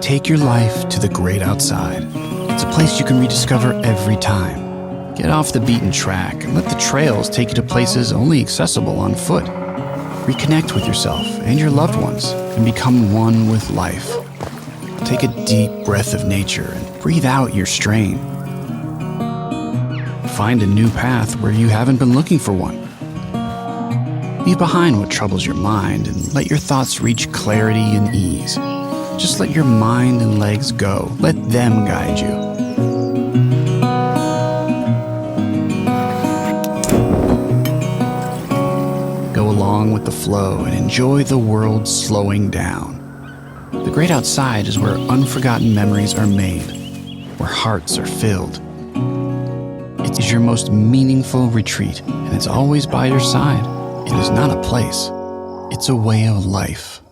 Take your life to the great outside. It's a place you can rediscover every time. Get off the beaten track and let the trails take you to places only accessible on foot. Reconnect with yourself and your loved ones and become one with life. Take a deep breath of nature and breathe out your strain. Find a new path where you haven't been looking for one. Leave behind what troubles your mind and let your thoughts reach clarity and ease. Just let your mind and legs go. Let them guide you. Go along with the flow and enjoy the world slowing down. The great outside is where unforgotten memories are made, where hearts are filled. It is your most meaningful retreat, and it's always by your side. It is not a place, it's a way of life.